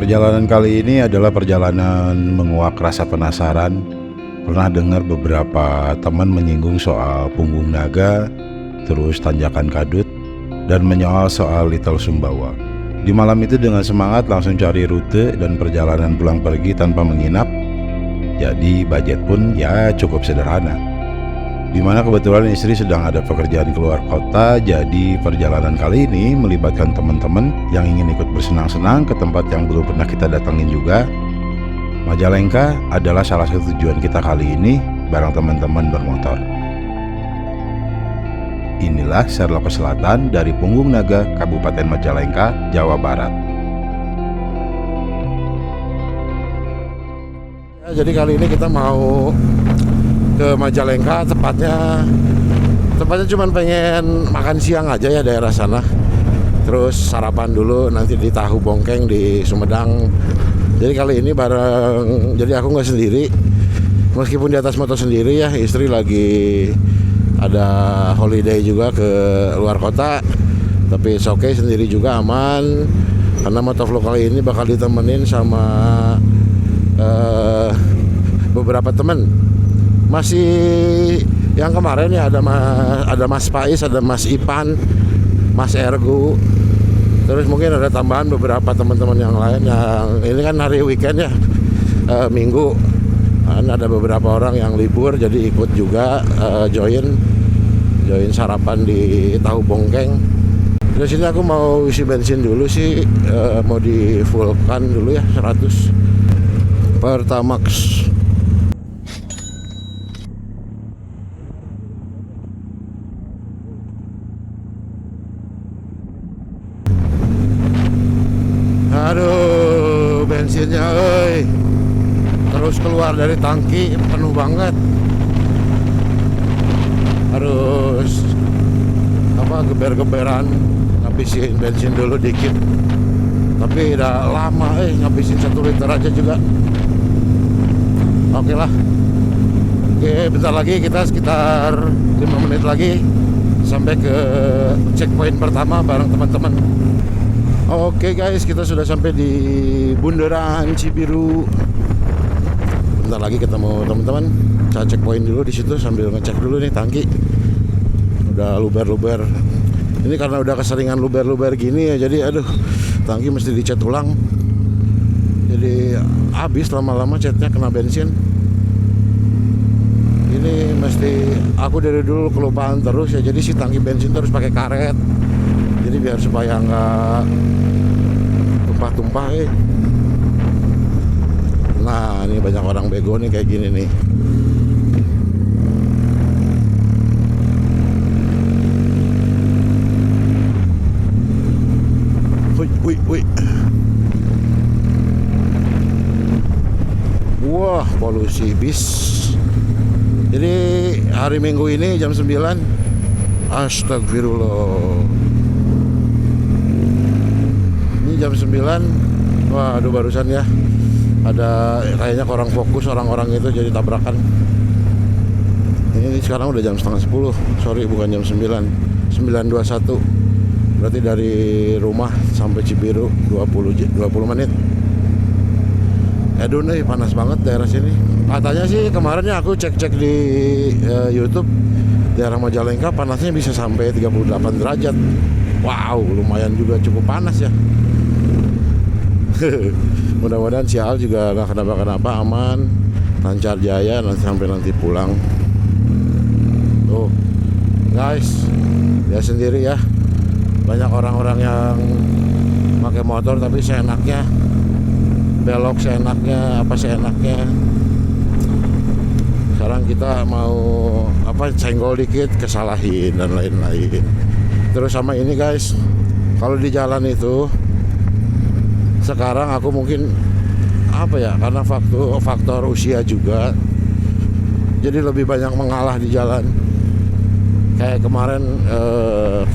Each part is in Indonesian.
Perjalanan kali ini adalah perjalanan menguak rasa penasaran. Pernah dengar beberapa teman menyinggung soal punggung naga, terus tanjakan kadut, dan menyoal soal Little Sumbawa. Di malam itu dengan semangat langsung cari rute dan perjalanan pulang pergi tanpa menginap. Jadi budget pun ya cukup sederhana. Dimana kebetulan istri sedang ada pekerjaan keluar kota, jadi perjalanan kali ini melibatkan teman-teman yang ingin ikut bersenang-senang ke tempat yang belum pernah kita datangin juga. Majalengka adalah salah satu tujuan kita kali ini bareng teman-teman bermotor. Inilah Serloko Selatan dari Punggung Naga, Kabupaten Majalengka, Jawa Barat. Ya, jadi kali ini kita mau ke Majalengka, tepatnya cuma pengen makan siang aja ya daerah sana. Terus sarapan dulu nanti di Tahu Bongkeng di Sumedang. Jadi kali ini jadi aku nggak sendiri, meskipun di atas motor sendiri ya, istri lagi ada holiday juga ke luar kota, tapi it's okay, sendiri juga aman, karena motovlog kali ini bakal ditemenin sama beberapa temen. Masih yang kemarin ya ada Mas Pais, ada Mas Ipan, Mas Ergu, terus mungkin ada tambahan beberapa teman-teman yang lain. Yang ini kan hari weekend ya, Minggu, kan ada beberapa orang yang libur, jadi ikut juga join sarapan di Tahu Bongkeng. Di sini aku mau isi bensin dulu sih, mau di fullkan dulu ya 100 Pertamax. Aduh, bensinnya terus keluar dari tangki penuh banget. Harus geber-geberan ngabisin bensin dulu dikit. Tapi udah lama ngabisin 1 liter aja juga. Oke lah. Oke, bentar lagi, kita sekitar 5 menit lagi sampai ke checkpoint pertama bareng teman-teman. Oke guys, kita sudah sampai di Bundaran Cibiru. Bentar lagi ketemu teman-teman. Saya checkpoint dulu di situ sambil ngecek dulu nih tangki. Udah luber-luber. Ini karena udah keseringan luber-luber gini ya, jadi aduh, tangki mesti dicat ulang. Jadi habis lama-lama catnya kena bensin. Ini mesti, aku dari dulu kelupaan terus ya, jadi si tangki bensin terus pakai karet. Jadi biar supaya nggak tumpah-tumpah Nah, ini banyak orang bego nih kayak gini nih. Wih. Wah, polusi bis. Jadi hari Minggu ini jam 9. Astagfirullah. Ini jam 9. Waduh, barusan ya ada kayaknya kurang fokus orang-orang itu, jadi tabrakan. Ini sekarang udah jam setengah 10. Sorry, bukan jam 9. 9.21. Berarti dari rumah sampai Cibiru 20 menit. Aduh nih, panas banget daerah sini. Katanya sih kemarinnya aku cek-cek di YouTube, daerah Majalengka panasnya bisa sampai 38 derajat. Wow, lumayan juga, cukup panas ya. Mudah-mudahan si Al juga gak kenapa-kenapa, aman, lancar jaya nanti pulang. Tuh guys, ya sendiri ya, banyak orang-orang yang pakai motor tapi seenaknya, belok seenaknya, apa seenaknya. Sekarang kita mau senggol dikit, kesalahin dan lain-lain. Terus sama ini guys, kalau di jalan itu sekarang aku mungkin karena faktor usia juga, jadi lebih banyak mengalah di jalan. Kayak kemarin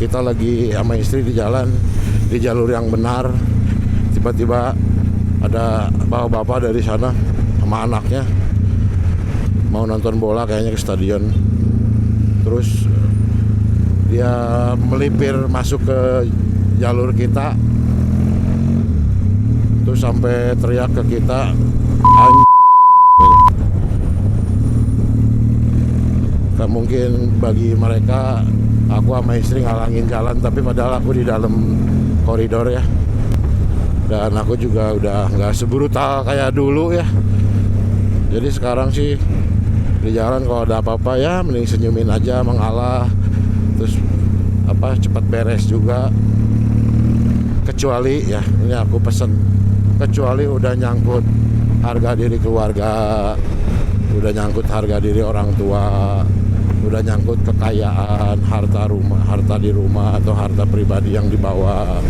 kita lagi sama istri di jalan, di jalur yang benar, tiba-tiba ada bapak-bapak dari sana sama anaknya mau nonton bola kayaknya ke stadion. Terus dia melipir masuk ke jalur kita, terus sampai teriak ke kita, anjing. Gak mungkin bagi mereka aku sama istri ngalangin jalan, tapi padahal aku di dalam koridor ya. Dan aku juga udah nggak sebrutal kayak dulu ya. Jadi sekarang sih di jalan kalau ada apa-apa ya mending senyumin aja, mengalah, terus cepat beres juga. Kecuali ya, ini aku pesen, kecuali udah nyangkut harga diri keluarga, udah nyangkut harga diri orang tua, udah nyangkut kekayaan, harta di rumah atau harta pribadi yang dibawa,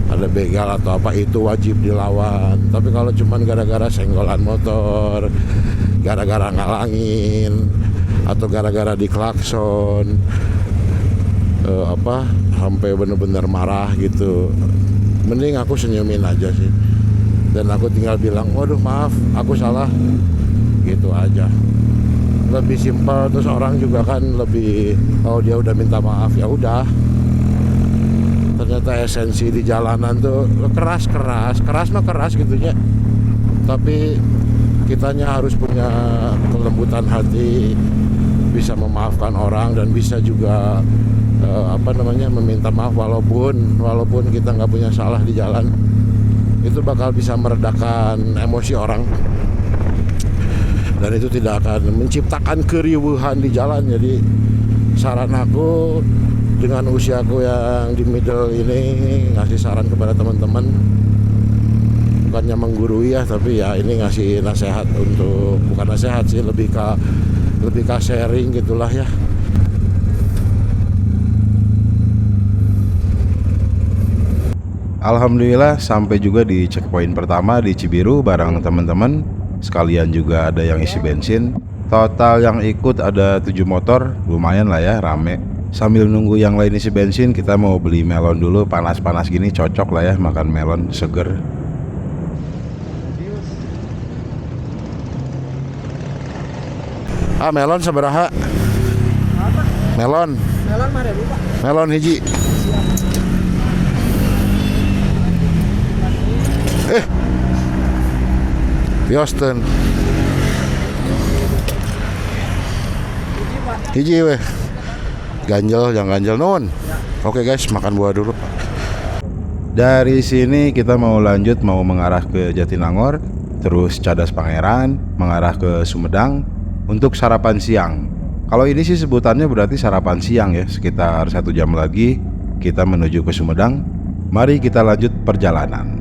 ada begal atau apa, itu wajib dilawan. Tapi kalau cuman gara-gara senggolan motor, gara-gara ngalangin, atau gara-gara diklakson, sampai bener-bener marah gitu, mending aku senyumin aja sih. Dan aku tinggal bilang, waduh maaf, aku salah, gitu aja. Lebih simpel, terus orang juga kan lebih, oh dia udah minta maaf, ya udah. Ternyata esensi di jalanan tuh keras mah keras gitunya. Tapi kitanya harus punya kelembutan hati, bisa memaafkan orang dan bisa juga meminta maaf walaupun kita nggak punya salah di jalan. Itu bakal bisa meredakan emosi orang. Dan itu tidak akan menciptakan keriuhan di jalan. Jadi saran aku dengan usiaku yang di middle ini, ngasih saran kepada teman-teman, bukannya menggurui ya, tapi ya ini ngasih nasihat untuk, bukan nasihat sih, lebih ke sharing gitulah ya. Alhamdulillah sampai juga di checkpoint pertama di Cibiru bareng teman-teman. Sekalian juga ada yang isi bensin. Total yang ikut ada 7 motor, lumayan lah ya, rame. Sambil nunggu yang lain isi bensin, kita mau beli melon dulu. Panas-panas gini cocok lah ya makan melon seger. Melon sabaraha? Melon. Melon mah ada Pak. Melon hiji. Houston. Hiji weh. Ganjel, jangan ganjel nun. Oke guys, makan buah dulu. Dari sini kita mau mengarah ke Jatinangor, terus Cadas Pangeran, mengarah ke Sumedang untuk sarapan siang. Kalau ini sih sebutannya berarti sarapan siang ya. Sekitar 1 jam lagi kita menuju ke Sumedang. Mari kita lanjut perjalanan.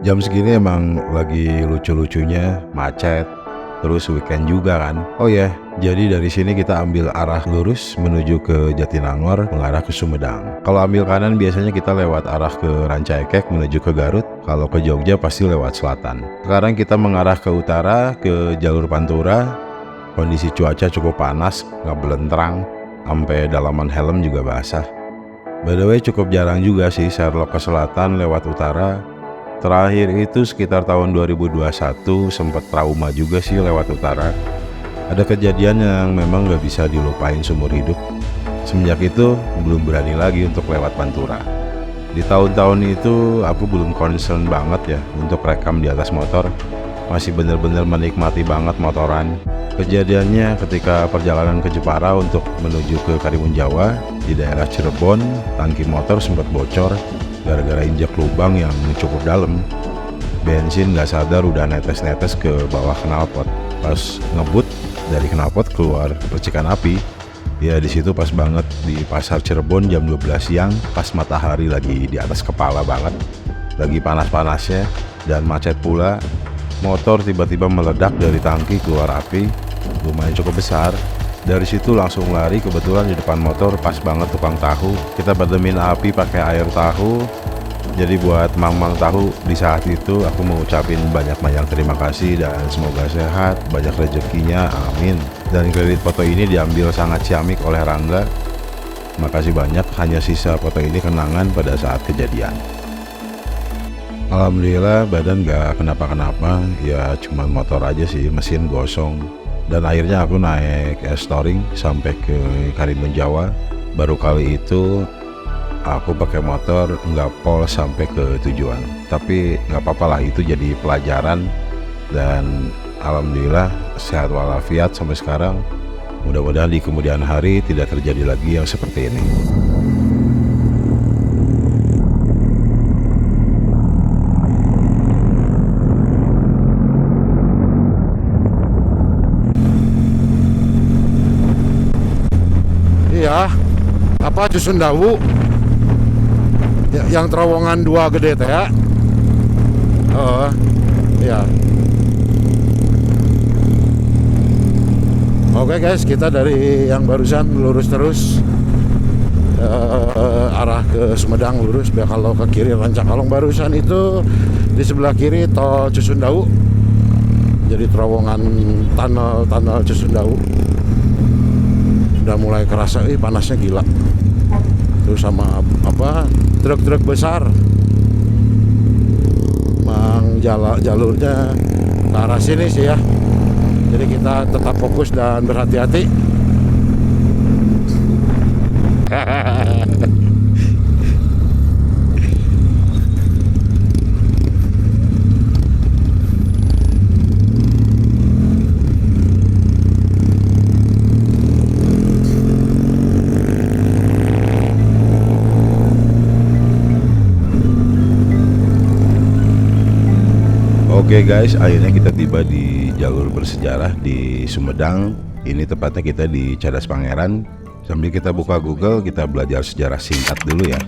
Jam segini emang lagi lucu-lucunya, macet, terus weekend juga kan. Oh ya, jadi dari sini kita ambil arah lurus menuju ke Jatinangor, mengarah ke Sumedang. Kalau ambil kanan biasanya kita lewat arah ke Rancaikek menuju ke Garut. Kalau ke Jogja pasti lewat selatan. Sekarang kita mengarah ke utara, ke jalur Pantura. Kondisi cuaca cukup panas, nggak belentrang, sampai dalaman helm juga basah. By the way, cukup jarang juga sih Sherlock ke selatan lewat utara. Terakhir itu sekitar tahun 2021, sempat trauma juga sih lewat utara. Ada kejadian yang memang gak bisa dilupain seumur hidup. Semenjak itu belum berani lagi untuk lewat Pantura. Di tahun-tahun itu aku belum concern banget ya untuk rekam di atas motor. Masih bener-bener menikmati banget motoran. Kejadiannya ketika perjalanan ke Jepara untuk menuju ke Karimun Jawa, di daerah Cirebon, tangki motor sempat bocor gara-gara injak lubang yang cukup dalam. Bensin gak sadar udah netes-netes ke bawah knalpot. Pas ngebut dari knalpot keluar percikan api. Ya di situ pas banget di pasar Cirebon jam 12 siang, pas matahari lagi di atas kepala banget, lagi panas-panasnya dan macet pula. Motor tiba-tiba meledak dari tangki, keluar api lumayan cukup besar. Dari situ langsung lari, kebetulan di depan motor pas banget tukang tahu. Kita bademin api pakai air tahu. Jadi buat mang-mang tahu di saat itu aku mau ucapin banyak-banyak terima kasih dan semoga sehat, banyak rezekinya, amin. Dan kredit foto ini diambil sangat ciamik oleh Rangga. Makasih banyak, hanya sisa foto ini kenangan pada saat kejadian. Alhamdulillah badan nggak kenapa-kenapa, ya cuma motor aja sih, mesin gosong. Dan akhirnya aku naik touring sampai ke Karimun Jawa. Baru kali itu aku pakai motor nggak pol sampai ke tujuan. Tapi nggak apa-apa lah, itu jadi pelajaran. Dan alhamdulillah sehat walafiat sampai sekarang. Mudah-mudahan di kemudian hari tidak terjadi lagi yang seperti ini. Iya, apa Cusundawu ya, yang terowongan 2 gede teh ya. Oh, iya. Oke guys, kita dari yang barusan lurus terus arah ke Sumedang lurus. Kalau ke kiri Rancakalong barusan itu di sebelah kiri tol Cusundawu. Jadi terowongan tunnel Cusundawu. Udah mulai kerasa, panasnya gila. Terus sama apa truk-truk besar, mang jalurnya ke arah sini sih ya. Jadi kita tetap fokus dan berhati-hati. Oke guys, akhirnya kita tiba di jalur bersejarah di Sumedang. Ini tepatnya kita di Cadas Pangeran. Sambil kita buka Google, kita belajar sejarah singkat dulu ya.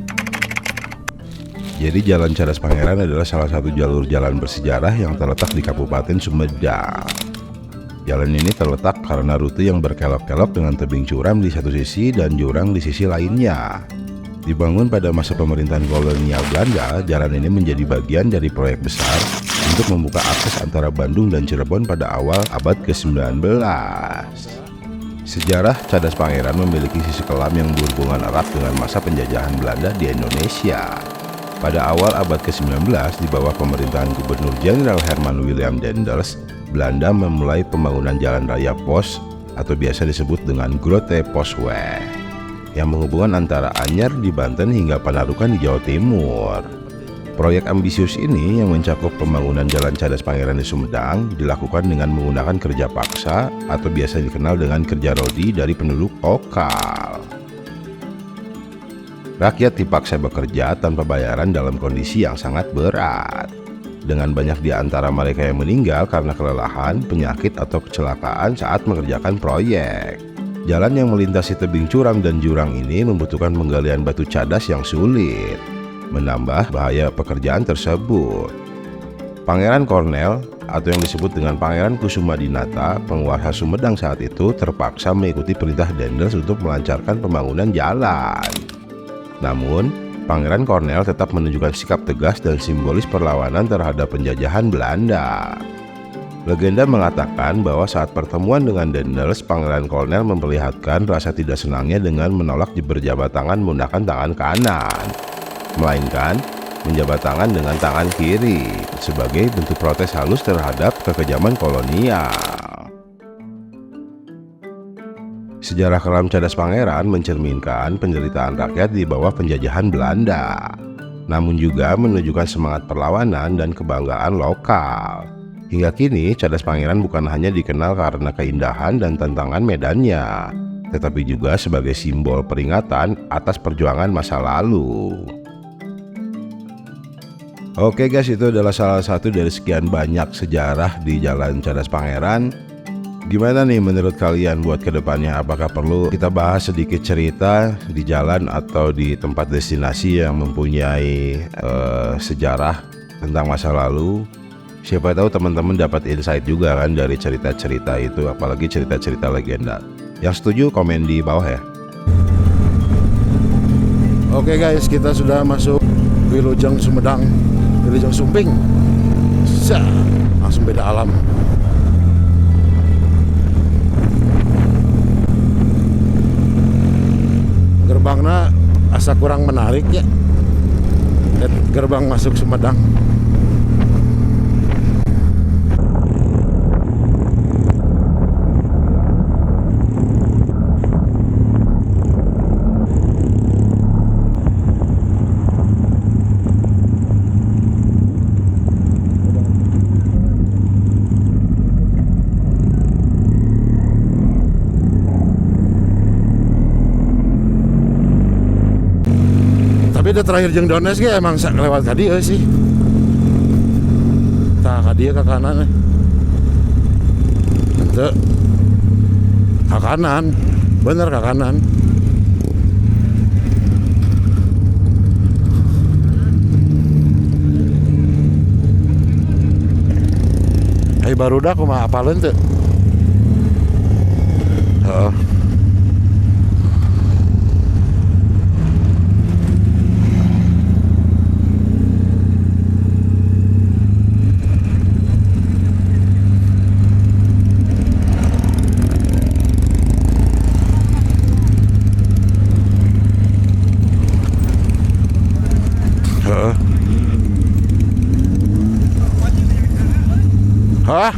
Jadi Jalan Cadas Pangeran adalah salah satu jalur jalan bersejarah yang terletak di Kabupaten Sumedang. Jalan ini terletak karena rute yang berkelok-kelok dengan tebing curam di satu sisi dan jurang di sisi lainnya. Dibangun pada masa pemerintahan kolonial Belanda, jalan ini menjadi bagian dari proyek besar untuk membuka akses antara Bandung dan Cirebon pada awal abad ke-19. Sejarah Cadas Pangeran memiliki sisi kelam yang berhubungan erat dengan masa penjajahan Belanda di Indonesia. Pada awal abad ke-19, di bawah pemerintahan Gubernur Jenderal Herman Willem Daendels, Belanda memulai pembangunan jalan raya pos atau biasa disebut dengan Grote Posweg yang menghubungkan antara Anyer di Banten hingga Panarukan di Jawa Timur. Proyek ambisius ini yang mencakup pembangunan Jalan Cadas Pangeran di Sumedang dilakukan dengan menggunakan kerja paksa atau biasa dikenal dengan kerja rodi dari penduduk lokal. Rakyat dipaksa bekerja tanpa bayaran dalam kondisi yang sangat berat. Dengan banyak di antara mereka yang meninggal karena kelelahan, penyakit atau kecelakaan saat mengerjakan proyek. Jalan yang melintasi tebing curam dan jurang ini membutuhkan penggalian batu cadas yang sulit, menambah bahaya pekerjaan tersebut. Pangeran Kornel atau yang disebut dengan Pangeran Kusumadinata, penguasa Sumedang saat itu, terpaksa mengikuti perintah Daendels untuk melancarkan pembangunan jalan. Namun, Pangeran Kornel tetap menunjukkan sikap tegas dan simbolis perlawanan terhadap penjajahan Belanda. Legenda mengatakan bahwa saat pertemuan dengan Daendels, Pangeran Kornel memperlihatkan rasa tidak senangnya dengan menolak berjabat tangan menggunakan tangan kanan, melainkan menjabat tangan dengan tangan kiri sebagai bentuk protes halus terhadap kekejaman kolonial. Sejarah kelam Cadas Pangeran mencerminkan penderitaan rakyat di bawah penjajahan Belanda, namun juga menunjukkan semangat perlawanan dan kebanggaan lokal. Hingga kini, Cadas Pangeran bukan hanya dikenal karena keindahan dan tantangan medannya, tetapi juga sebagai simbol peringatan atas perjuangan masa lalu. Oke guys, itu adalah salah satu dari sekian banyak sejarah di Jalan Cadas Pangeran. Gimana nih menurut kalian buat kedepannya? Apakah perlu kita bahas sedikit cerita di jalan atau di tempat destinasi yang mempunyai sejarah tentang masa lalu? Siapa tahu teman-teman dapat insight juga kan dari cerita-cerita itu, apalagi cerita-cerita legenda. Yang setuju komen di bawah ya. Oke guys, kita sudah masuk Wilujeng Sumedang, Wilujeng Sumping. Langsung beda alam. Gerbangnya asa kurang menarik ya. Gerbang masuk Sumedang. beda terakhir jeung Dones ge emang lewat ka dieu sih. Tah ka dieu ka kanan. Henteu. Ka kanan. Bener ka kanan. Hai barudak kumaha apaleun teu? Heeh. Hah?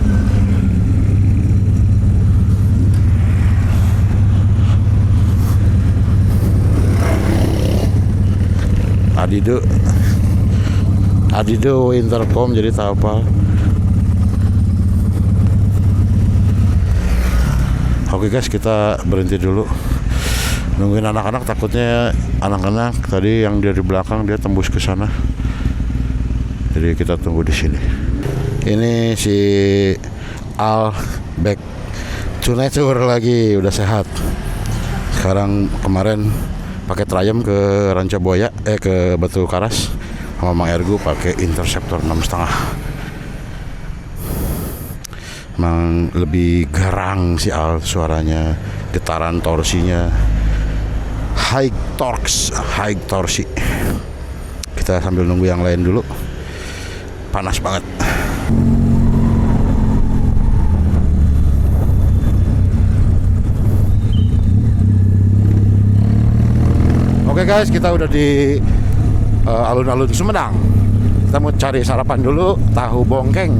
Adido intercom jadi tak apa. Oke guys, kita berhenti dulu nungguin anak-anak, takutnya anak-anak tadi yang dia di belakang dia tembus ke sana. Jadi kita tunggu di sini. Ini si Al back to nature lagi, udah sehat. Sekarang kemarin pakai trayem ke Ranca Buaya, ke Batu Karas, sama Mang Ergu pakai Interceptor 6,5. Emang lebih garang si Al suaranya, getaran torsinya high torsi. Kita sambil nunggu yang lain dulu. Panas banget. Oke guys, kita udah di alun-alun Sumedang. Kita mau cari sarapan dulu, tahu bongkeng.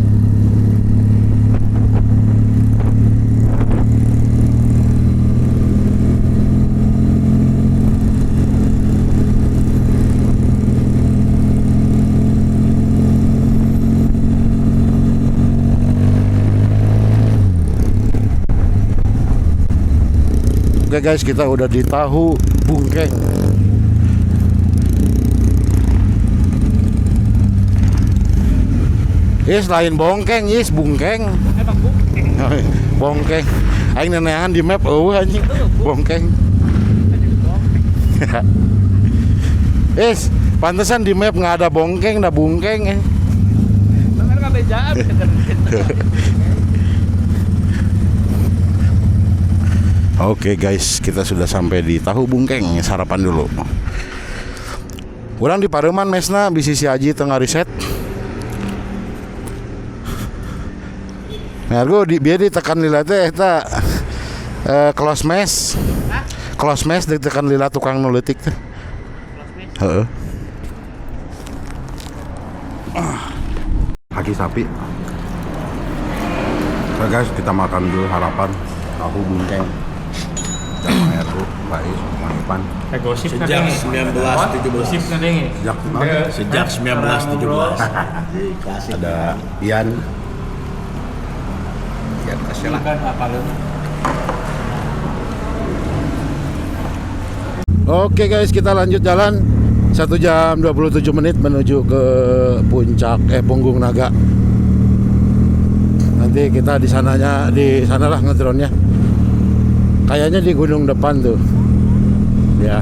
Oke guys, kita udah di tahu bungkeng. Is lain bongkeng, is bungkeng. Emang bungkeng. Bongkeng. Aing nenehan di map anjing. Bongkeng. Is, pantesan di map nggak ada bongkeng, ada bungkeng. Kan kabejaan. Oke guys, kita sudah sampai di tahu bungkeng, sarapan dulu. Urang di Pareuman mesna bisi si Aji tengah riset. Mergo di biar ditekan lila teh eta close mes. Close mes ditekan lila tukang nu leutik teh. Heeh. Kaki sapi. Oke guys, kita makan dulu harapan tahu bungkeng. Sama Ergo, Pak Is, Mang Ipan. Gosip Sejak 1917. Sejak 1917. Ada Ian. Silakan apa lu? Oke guys, kita lanjut jalan 1 jam 27 menit menuju ke puncak Punggung Naga. Nanti kita di sanalah ngedronnya. Kayaknya di gunung depan tuh. Ya.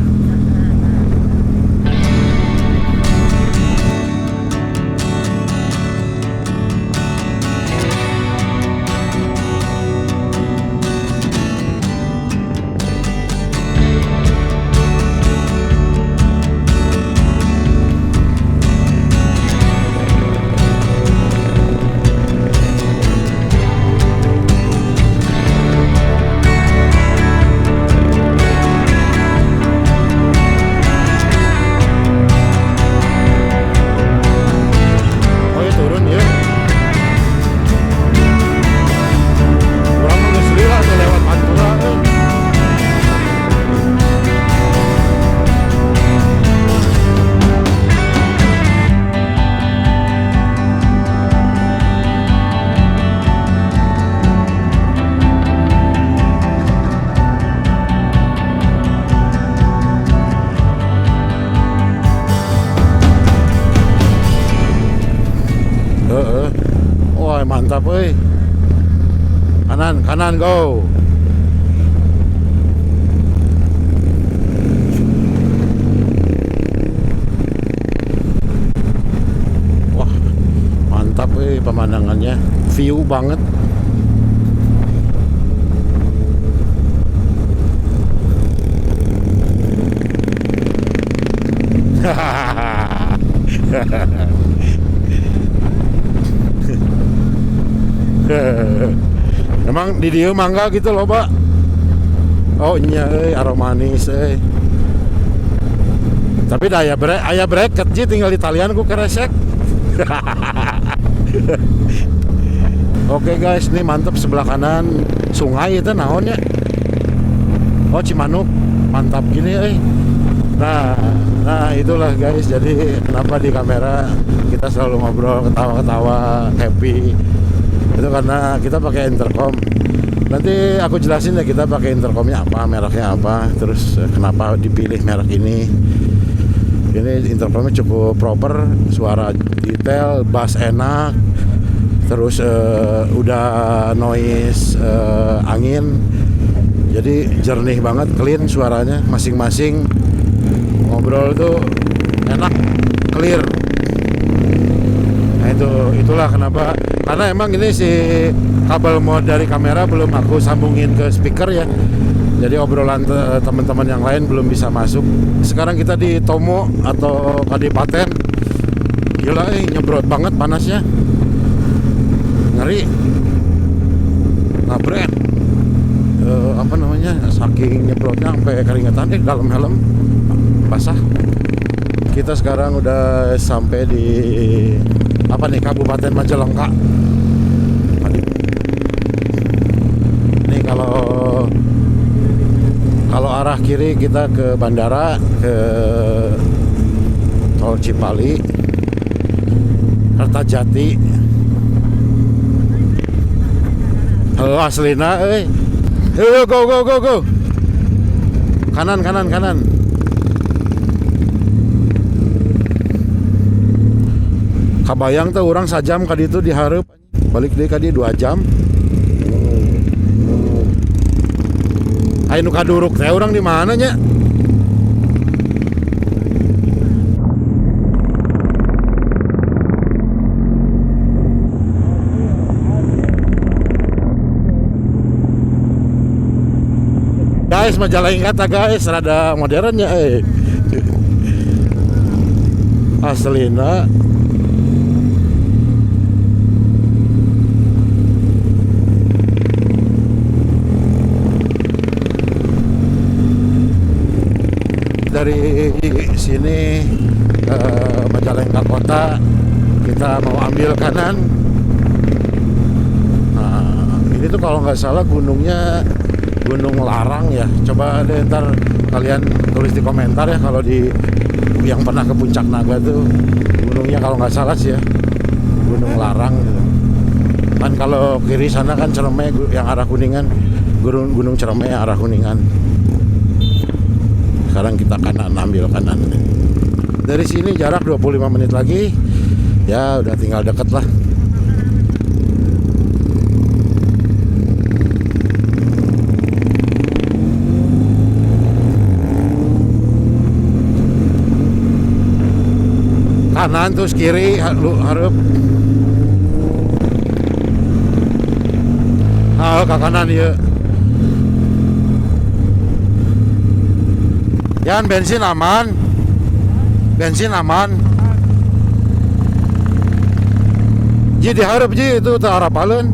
mantap euy. Kanan go. Wah, mantap euy pemandangannya. View banget. Emang di dieu mangga gitu loh, Pak. Oh nya aromanis Tapi dah aya bracket ji tinggal di talian ku keresek. Oke guys, ini mantap sebelah kanan sungai itu naon ya? Oh Cimanuk, mantap gini Nah itulah guys, jadi kenapa di kamera kita selalu ngobrol, ketawa-ketawa, happy. Itu karena kita pakai intercom. Nanti aku jelasin ya kita pakai intercomnya apa, mereknya apa, terus kenapa dipilih merek ini. Ini intercomnya cukup proper, suara detail, bass enak, terus udah noise angin, jadi jernih banget, clean suaranya, masing-masing ngobrol tuh enak, clear. Nah itulah kenapa, karena emang ini si kabel mod dari kamera belum aku sambungin ke speaker ya, jadi obrolan teman-teman yang lain belum bisa masuk. Sekarang kita di Tomo atau Kadipaten, gila nyebrot banget panasnya, ngeri, ngabret. Apa namanya, saking nyebrotnya sampai keringetan dalam helm basah. Kita sekarang udah sampai di apa nih, Kabupaten Majalengka. Nih kalau arah kiri kita ke bandara, ke tol Cipali, Kertajati. Halo aslina go. Kanan. Kabayang tuh orang sajam kadi itu diharap balik deh kadi 2 jam. Ayo kaduruk teh orang di mana nya? Guys, Majalengka guys, rada modernnya aslina. Dari sini Majalengka kota kita mau ambil kanan. Nah, ini tuh kalau nggak salah gunungnya Gunung Larang ya. Coba deh ntar kalian tulis di komentar ya kalau di yang pernah ke Puncak Naga tuh gunungnya kalau nggak salah sih ya Gunung Larang gitu. Kan kalau kiri sana kan Ciremai yang arah Kuningan, Gunung Ciremai yang arah Kuningan. Sekarang kita kanan, ambil kanan. Dari sini jarak 25 menit lagi. Ya udah tinggal deket lah. Kanan terus kiri lu harap. Ke kanan ya. Yan bensin aman. Ji diharap ji itu teu harapaleun.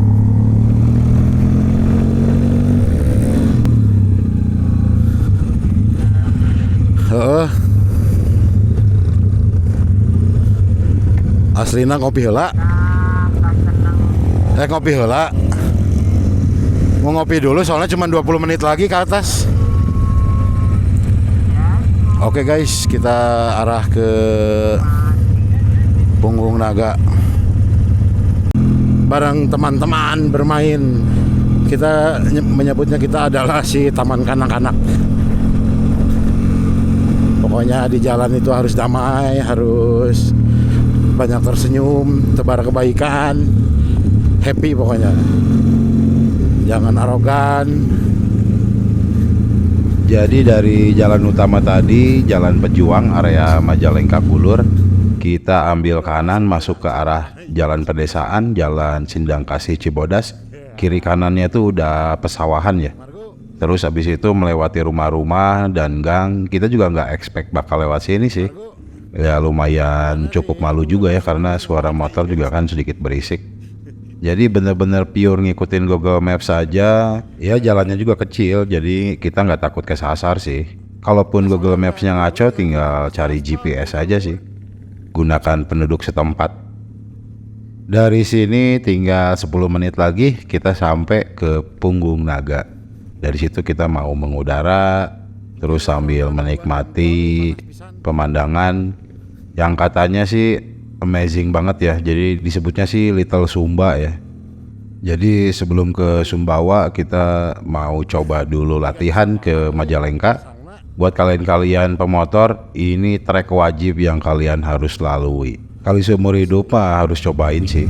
Aslina ngopi heula. Ngopi heula. Mau ngopi dulu soalnya cuma 20 menit lagi ke atas. Oke guys, kita arah ke Punggung Naga. Bareng teman-teman bermain. Kita menyebutnya kita adalah si taman kanak-kanak. Pokoknya di jalan itu harus damai, harus banyak tersenyum, tebar kebaikan. happy pokoknya. Jangan arogan. Jadi dari jalan utama tadi, Jalan Pejuang area Majalengka Bulur, kita ambil kanan masuk ke arah Jalan Pedesaan, Jalan Sindang Kasih Cibodas. Kiri kanannya tuh udah pesawahan ya. Terus habis itu melewati rumah-rumah dan gang. Kita juga nggak expect bakal lewat sini sih. Ya lumayan cukup malu juga ya, karena suara motor juga kan sedikit berisik. Jadi bener-bener pure ngikutin Google Maps saja. Ya jalannya juga kecil, jadi kita nggak takut kesasar sih. Kalaupun Google Maps-nya ngaco, tinggal cari GPS aja sih. Gunakan penduduk setempat. Dari sini tinggal 10 menit lagi kita sampai ke Punggung Naga. Dari situ kita mau mengudara, terus sambil menikmati pemandangan yang katanya sih amazing banget ya. Jadi disebutnya sih Little Sumba ya. Jadi sebelum ke Sumbawa kita mau coba dulu latihan ke Majalengka. Buat kalian-kalian pemotor, ini trek wajib yang kalian harus lalui. Kali seumur hidup mah harus cobain sih.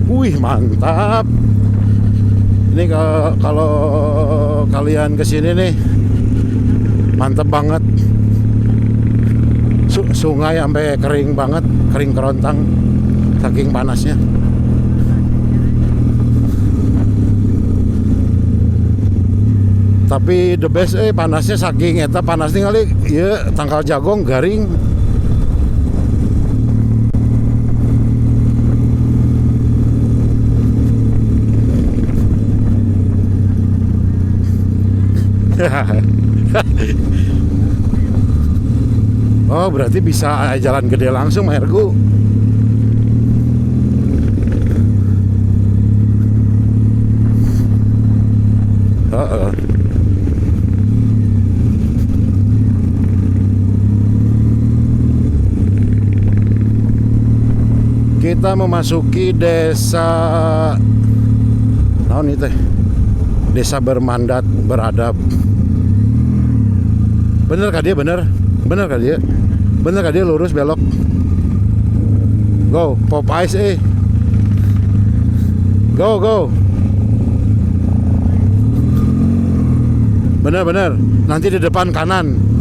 Wih, mantap. Ini kalau kalian kesini nih, mantap banget. Sungai sampai kering banget, kering kerontang, saking panasnya. Tapi the best panasnya saking eta panasnya kali ya, tangkal jagong garing. Oh berarti bisa jalan gede langsung Ergu. Kita memasuki desa naon itu? Desa Bermandat Beradab. Bener kah dia? Bener kah dia? Bener kah dia lurus belok? Go, Popeyes Go. Bener. Nanti di depan kanan.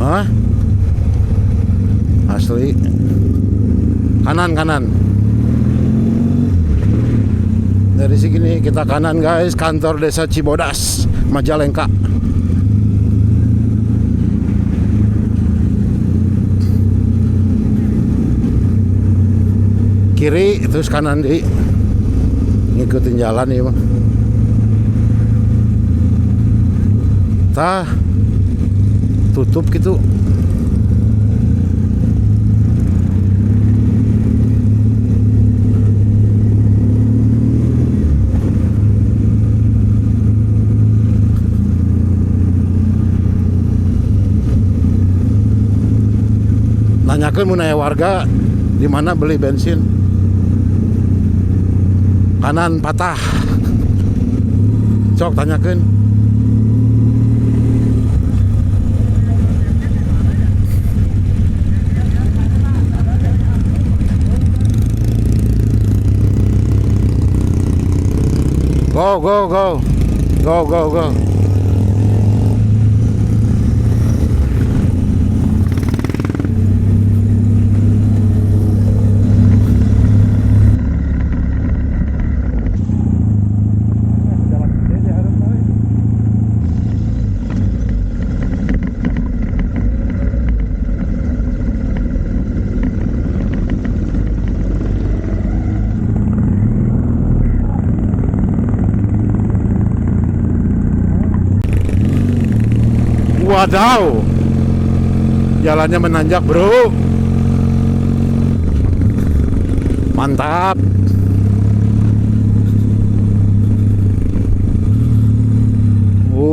Hah? Asli. Kanan. Dari sini kita kanan guys, kantor desa Cibodas, Majalengka. Kiri terus kanan di ngikutin jalan ya mah. Tah tutup gitu. Nanyakeun mun aya warga di mana beli bensin. Kanan patah. Sok tanyakeun. Go. Wadaw, jalannya menanjak bro, mantap.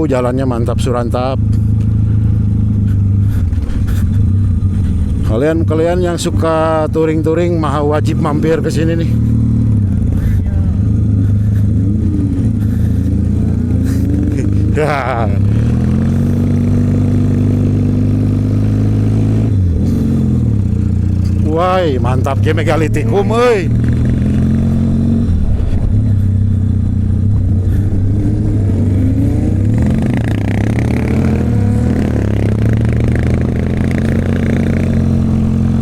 Jalannya mantap surantap. Kalian yang suka touring-touring mah wajib mampir ke sini nih. Ya. Woi, mantap ge megalitikum euy.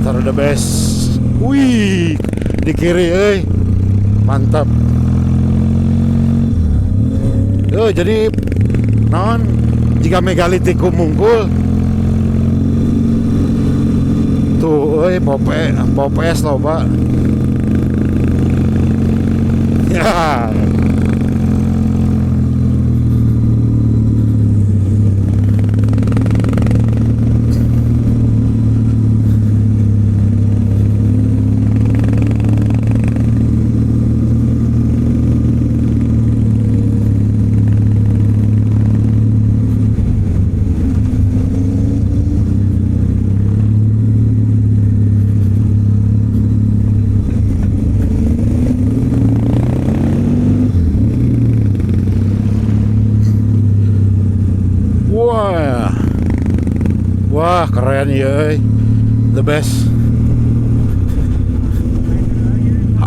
Tar the best. Wih, di kiri euy. Mantap. Jadi non jika megalitikum mungkul tuh popes loba ya. Wah keren ya, the best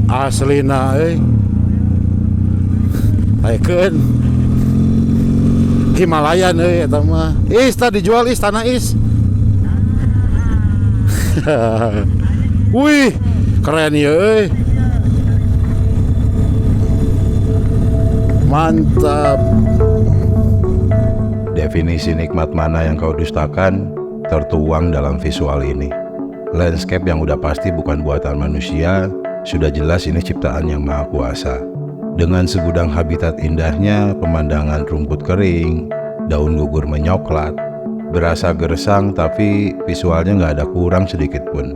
aslina taikeun Himalayan eta mah tadi dijual tanah wih keren ya mantap. Definisi nikmat mana yang kau dustakan tertuang dalam visual ini. Landscape yang udah pasti bukan buatan manusia, sudah jelas ini ciptaan yang maha kuasa. Dengan segudang habitat indahnya, pemandangan rumput kering, daun gugur menyoklat, berasa gersang tapi visualnya nggak ada kurang sedikit pun.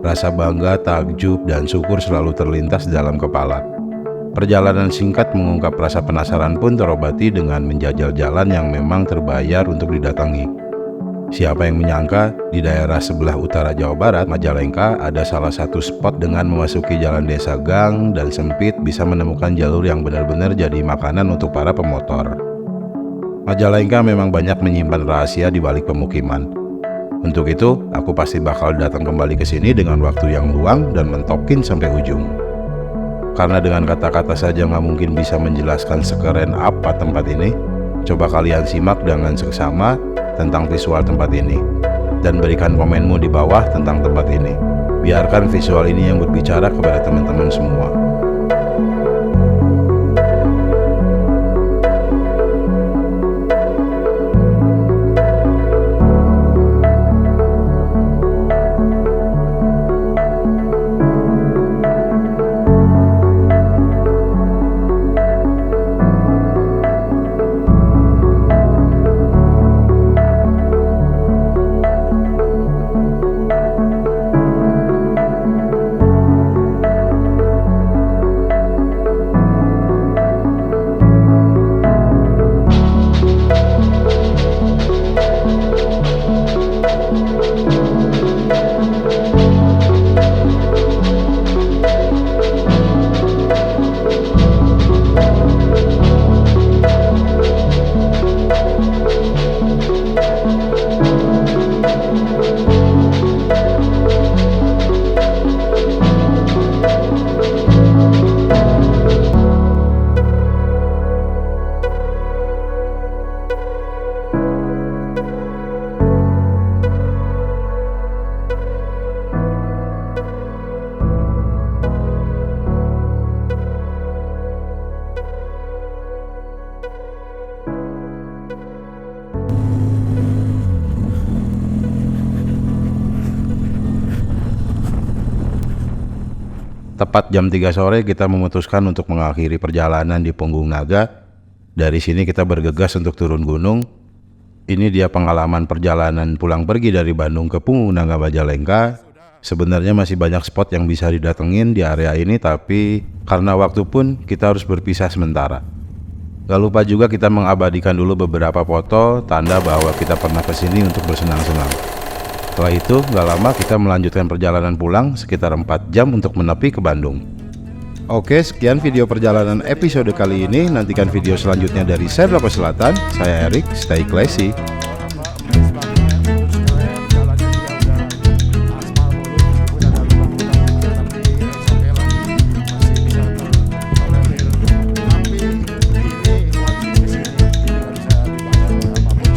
Rasa bangga, takjub, dan syukur selalu terlintas dalam kepala. Perjalanan singkat mengungkap rasa penasaran pun terobati dengan menjajal jalan yang memang terbayar untuk didatangi. Siapa yang menyangka di daerah sebelah utara Jawa Barat, Majalengka, ada salah satu spot dengan memasuki jalan desa gang dan sempit bisa menemukan jalur yang benar-benar jadi makanan untuk para pemotor. Majalengka memang banyak menyimpan rahasia di balik pemukiman. Untuk itu, aku pasti bakal datang kembali ke sini dengan waktu yang luang dan mentokin sampai ujung. Karena dengan kata-kata saja nggak mungkin bisa menjelaskan sekeren apa tempat ini, coba kalian simak dengan seksama tentang visual tempat ini dan berikan komenmu di bawah tentang tempat ini. Biarkan visual ini yang berbicara kepada teman-teman semua. Tepat jam 3 sore kita memutuskan untuk mengakhiri perjalanan di Punggung Naga. Dari sini kita bergegas untuk turun gunung. Ini dia pengalaman perjalanan pulang pergi dari Bandung ke Punggung Naga Majalengka. Sebenarnya masih banyak spot yang bisa didatengin di area ini, tapi karena waktu pun kita harus berpisah sementara. Gak lupa juga kita mengabadikan dulu beberapa foto tanda bahwa kita pernah kesini untuk bersenang-senang. Setelah itu gak lama kita melanjutkan perjalanan pulang sekitar 4 jam untuk menepi ke Bandung. Oke, sekian video perjalanan episode kali ini. Nantikan video selanjutnya dari saya Selatan. Saya Erik, stay classy.